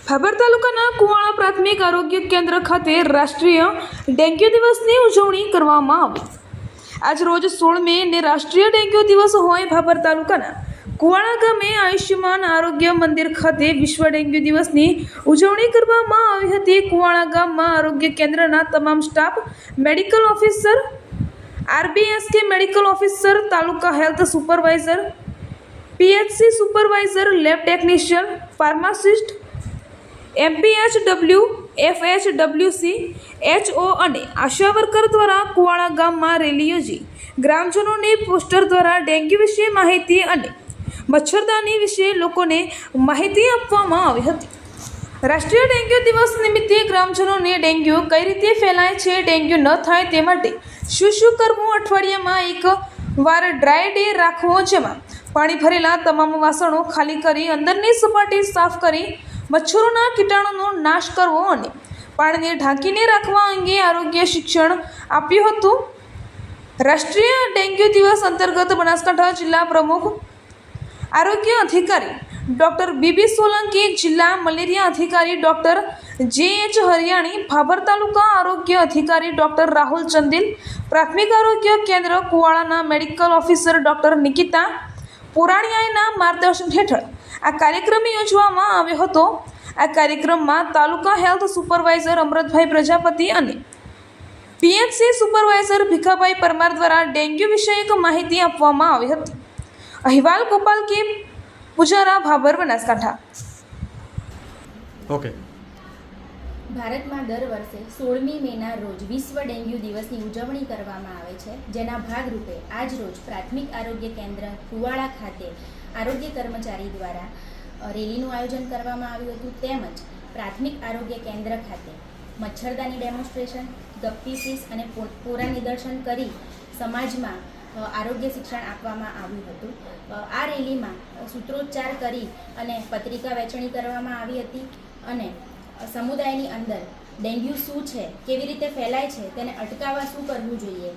ભાભર તાલુકાના કુવાણા પ્રાથમિક આરોગ્ય કેન્દ્ર ખાતે રાષ્ટ્રીય ડેન્ગ્યુ દિવસની ઉજવણી કરવામાં આવી। આજ રોજ 16 મે ને રાષ્ટ્રીય ડેન્ગ્યુ દિવસ હોય ભાભર તાલુકાના કુવાણા ગામે આયુષ્યમાન આરોગ્ય મંદિર ખાતે વિશ્વ ડેન્ગ્યુ દિવસની ઉજવણી કરવામાં આવી હતી। કુવાણા ગામમાં આરોગ્ય કેન્દ્રના તમામ staff, medical officer, RBSK medical officer, taluka health supervisor, PHC supervisor, lab technician, pharmacist, MPHW, FHWC, HO અને આશા વર્કર દ્વારા કુવાણા ગામમાં રેલી યોજી ગ્રામજનોને પોસ્ટર દ્વારા ડેન્ગ્યુ વિશે માહિતી અને મચ્છરદાની વિશે લોકોને માહિતી આપવામાં આવી હતી। રાષ્ટ્રીય ડેન્ગ્યુ દિવસ નિમિત્તે ગ્રામજનોને ડેન્ગ્યુ કઈ રીતે ફેલાય છે, ડેન્ગ્યુ ન થાય તે માટે શું કરવું, અઠવાડિયામાં એક વાર ડ્રાય ડે રાખવો, જેમાં પાણી ભરેલા તમામ વાસણો ખાલી કરી અંદરની સપાટી સાફ કરી મચ્છરોના કીટાણુનો નાશ કરવો અને પાણીને ઢાંકીને રાખવા અંગે આરોગ્ય શિક્ષણ આપ્યું હતું। રાષ્ટ્રીય ડેન્ગ્યુ દિવસ અંતર્ગત બનાસકાંઠા જિલ્લા પ્રમુખ આરોગ્ય અધિકારી ડૉક્ટર બીબી સોલંકી, જિલ્લા મલેરિયા અધિકારી ડૉક્ટર JH હરિયાણી, ભાભર તાલુકા આરોગ્ય અધિકારી ડૉક્ટર રાહુલ ચંદેલ, પ્રાથમિક આરોગ્ય કેન્દ્ર કુવાડાના મેડિકલ ઓફિસર ડૉક્ટર નિકિતા પુરાણીયાના માર્ગદર્શન હેઠળ આ કાર્યક્રમ યોજવામાં આવ્યો હતો। આ કાર્યક્રમમાં તાલુકા હેલ્થ સુપરવાઇઝર અમૃતભાઈ પ્રજાપતિ અને પીએચસી સુપરવાઇઝર ભીખાભાઈ પરમાર દ્વારા ડેન્ગ્યુ વિષયક માહિતી આપવામાં આવી હતી। અહેવાલ ગોપાલ કે પુજારા, ભાભર, બનાસકાંઠા। ઓકે। ભારતમાં દર વર્ષે 16મી મેના રોજ વિશ્વ ડેન્ગ્યુ દિવસની ઉજવણી કરવામાં આવે છે, જેના ભાગરૂપે આજ રોજ પ્રાથમિક આરોગ્ય કેન્દ્ર કુવાડા ખાતે આરોગ્ય કર્મચારી દ્વારા રેલીનું આયોજન કરવામાં આવ્યું હતું। તેમજ પ્રાથમિક આરોગ્ય કેન્દ્ર ખાતે મચ્છરદાની ડેમોન્સ્ટ્રેશન, ગપ્પી ફિશ અને પોરા નિદર્શન કરી સમાજમાં આરોગ્ય શિક્ષણ આપવામાં આવ્યું હતું। આ રેલીમાં સૂત્રોચ્ચાર કરી અને પત્રિકા વહેંચણી કરવામાં આવી હતી અને સમુદાયની અંદર ડેન્ગ્યુ શું છે, કેવી રીતે ફેલાય છે, તેને અટકાવવા શું કરવું જોઈએ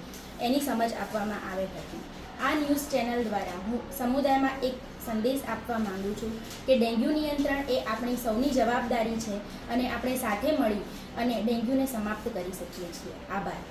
એની સમજ આપવામાં આવી હતી। આ ન્યૂઝ ચેનલ દ્વારા હું સમુદાયમાં એક સંદેશ આપવા માંગુ છું કે ડેન્ગ્યુ નિયંત્રણ એ આપણી સૌની જવાબદારી છે અને આપણે સાથે મળી અને ડેન્ગ્યુને સમાપ્ત કરી શકીએ છીએ। આભાર।